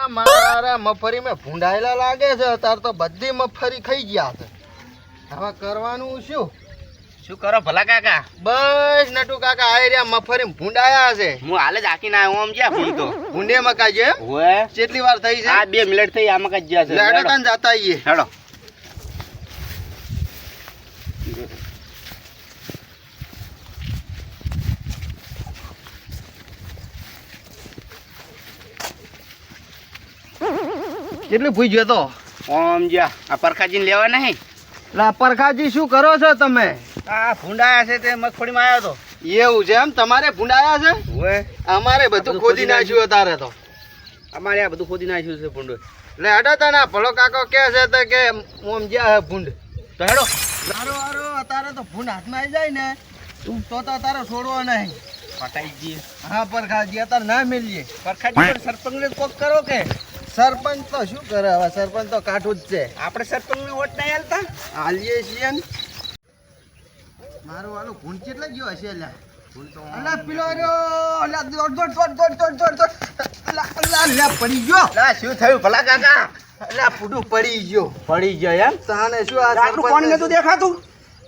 મારા મફરી મેં ભૂંડાયેલા લાગે છે. તાર તો બધી મફરી ખાઈ ગયા છે. હવે કરવાનું શું? શું કરો ભલા કાકા? બસ નટુ કાકા આઈ રહ્યા મફરી ભૂંડાયા છે. હું હાલ જ આખીને આવ્યો આમ જ્યાં ભૂંડ તો ભૂંડે મકા છે. ઓએ કેટલી વાર થઈ છે? આ 2 મિનિટ થઈ આમાં કઈ ગયા છે. લેડો તન જાતા આઈએ. હેડો. કેટલી ભૂઈ ગયો તો આમ જ્યાં આ પરખાજીને લેવા નહીં. લા પરખાજી શું કરો છો તમે? આ ભૂંડાયા છે તે મગફળીમાં આવ્યો તો. એવું છે એમ? તમારે ભૂંડાયા છે? ઓએ અમારે બધું ખોદી નાખ્યું અત્યારે તો. અમારે આ બધું ખોદી નાખ્યું છે ભૂંડો. લે હડો તને ભલો કાકો કે છે તો કે ઓમ જ્યાં હે ભૂંડ. તો હેડો. હારો હારો અત્યારે તો ભૂંડ હાથમાં આવી જાય ને તો તારો છોડવો નહીં. પટાઈ જઈએ. હા પરખાજી અત્યારે ના મિલીએ. પરખાજી પણ સરપંચને કોક કરો કે સરપંચ તો શું કરે હવે? સરપંચ તો કાઠું જ છે. આપણે સરપંચને વોટ નહીં આલતા. હાલીએ છીએ ને. મારું વાલું ભૂંડ કેટલા ગયો હશે? અલા પેલો રહ્યો. અલા દોડ અલા પડી ગયો. લા શું થયું ભલા કાકા? અલા પૂડું પડી ગયો. પડી જાય એમ? તાને શું આ આટલું કોણ નતું દેખાતું?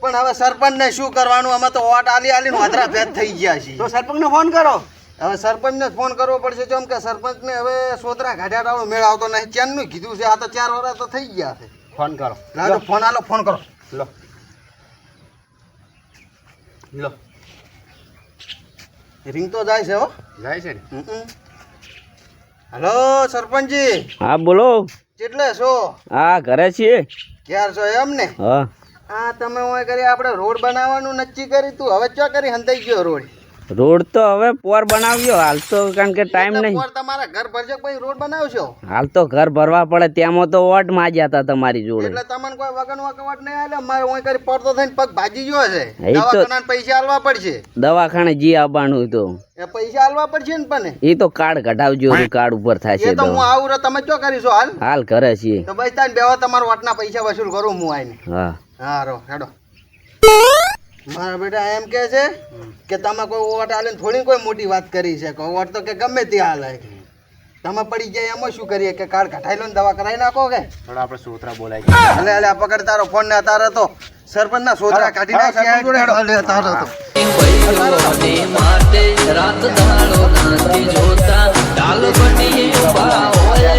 પણ હવે સરપંચ ને શું કરવાનું? અમે તો વોટ આલી આલીને વાદરા ભેદ થઈ ગયા છીએ. તો સરપંચને ફોન કરો. હવે સરપંચ ને ફોન કરવો પડશે. કેમ કે સરપંચ ને હવે સોતરા ગાઢિયાવાળો મેળ આવતો નહીં. ચેનનું કીધું છે. આ તો 4 વર્ષ તો થઈ ગયા છે. ફોન કરો. લાવો ફોન આલો. ફોન કરો. લો લો. રિંગ તો જાય છે હો. જાય છે ને? હલો સરપંચજી. હા બોલો. કેટલે છો? હા ઘરે છીએ. ક્યાર છો એમ ને? હા આ તમે હું કરી આપણે રોડ બનાવવાનું નક્કી કરી તું. હવે ચો કરી હંતાઈ ગયો રોડ. રોડ તો હવે પોર બનાવ્યો હાલ તો, કારણ કે ટાઈમ નહીં. પોર તમારા ઘર ભરશે પછી રોડ બનાવશો? હાલ તો ઘર ભરવા પડે. ત્યાંમાં તો વોટ માંગ્યા હતા તમારી જોડે. એટલે તમને કોઈ વગન વકવાટ નહીં આલે. મારે હું કરી પડતો થઈને પગ ભાજી ગયો છે. એ તો દવાખાના પૈસા આલવા પડશે. દવાખાને જી આવવાનું તો એ પૈસા આલવા પડશે ને. પણ એ તો કાર્ડ કઢાવજો. કાર્ડ ઉપર થશે. એ તો હું આવું રહ્યો. તમે શું કરીશો હાલ? હાલ ઘરે છીએ. તો બસ તાન બેહો. તમારા વોટના પૈસા વસૂલ કરું હું આવીને. હા હા રો હેડો. મારા બેટા એમ કે છે કે તમે કોઈ વોટ આલે થોડી કોઈ મોટી વાત કરી છે. વોટ તો કે ગમે તે હાલે. તમે પડી જાય એમાં શું કરીએ? કે કાર્ડ કઢાઈ લો ને દવા કરાવી નાખો કે. થોડા આપણે સોતરા બોલાય. અલે અલે પકડ તારો ફોન ને તારે તો સરપંચ ના સોદરા કાઢી નાખ્યા. અલે તારો તો રાત દાડો નાથી જોતા ડાલ બની ઉભા હોય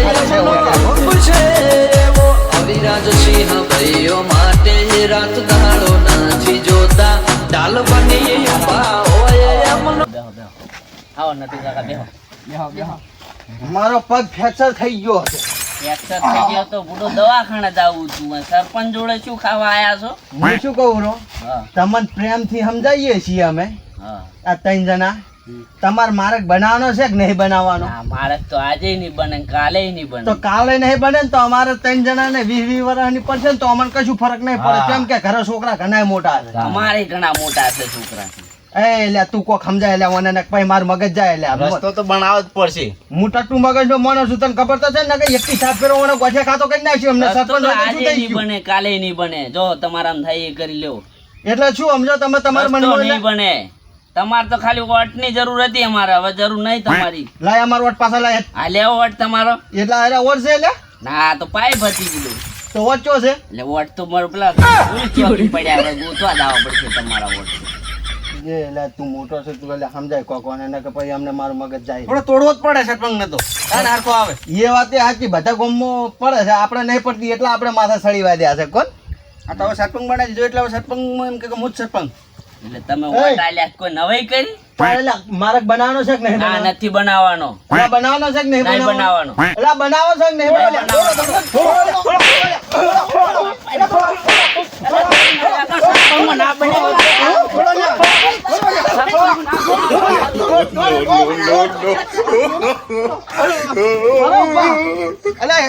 અવિરાજ સિંહ ભાઈઓ માટે રાત દાડો નાથી જોતા ડાલ બની ઉભા હોય. આવો નથી કાકા બેહો. મારો પગ ફ્રેક્ચર થઈ ગયો છે. ફ્રેક્ચર થઈ ગયો તો બુડો દવાખાને જાવું છું. સરપંચ જોડે શું ખાવા આયા છો? હું શું કહું રો? હા તમને પ્રેમથી સમજાવીએ છીએ અમે હા. આ 3 જણા. તમારે માર્ગ બનાવવાનો છે કે નહીં બનાવવાનો? ના મારે તો આજે નહીં બને કાલે નહીં બને. તો કાલે નહીં બને ને તો અમારે 3 જણાને 20 વર્ષની પડશે ને તો અમને કશું ફરક નહીં પડે. કેમ કે ઘરે છોકરા ઘણા મોટા છે. અમારે ઘણા મોટા છે છોકરા. એ લે તું કોક સમજાય લે મને ને પછી મારું મગજ જાય લે. રસ્તો તો બનાવવો જ પડશે. હું ટટ્ટુ મગજ નો માણસ છું. તને ખબર તો છે ને કે એકટી સાફ ફેરો મને ગોઠે ખાતો કરી નાખ્યો. અમને રસ્તો સરપંચ તો હોય તો શું આજે થઈ નહીં ગયું? બને કાલે નહીં બને. જો તમારા થાય એ કરી લેવો. એટલે શું સમજો તમે તમારા રસ્તો મનમાં? નહીં બને. તમારે તો ખાલી વોટ ની જરૂર હતી. અમારે હવે જરૂર નહીં તમારી. લાય અમારો વોટ પાછા લાય. આ લેવો વોટ તમારો. એટલે અરે વોટ છે એટલે ના તો પાઇપ હતી પેલું. તો વોટ ચો છે? એટલે વોટ તો મારો પેલા ચોકી પડ્યા હવે ગોતવા દાવો પડશે તમારા વોટ. જે લે તું મોટો છે તું એટલે સમજાય કોકોને ને કે પછી અમને મારું મગજ જાય. થોડો તોડવો જ પડે સરપંચ ને તો. તાન હારકો આવે. એ વાત સાચી. બધા ગામમાં પડે છે. આપણે નહીં પડતી એટલે આપણે માથા સળી વાદ્યા છે. કોણ આ તો હવે સરપંચ બનાવી દીધો એટલે હવે સરપંચ એમ કે હું જ સરપંચ. એટલે તમે વોટ આલ્યા કોઈ નવાઈ કરી? એટલે માર્ગ બનાવવાનો છે કે નહીં ના બનાવવાનો? નથી બનાવવાનો. એટલે બનાવવાનો છે કે નહીં નહીં બનાવવાનો? બનાવવાનો. એટલે બનાવો છે કે નહીં બનાવવાનો? ના બનાવવાનો. અલા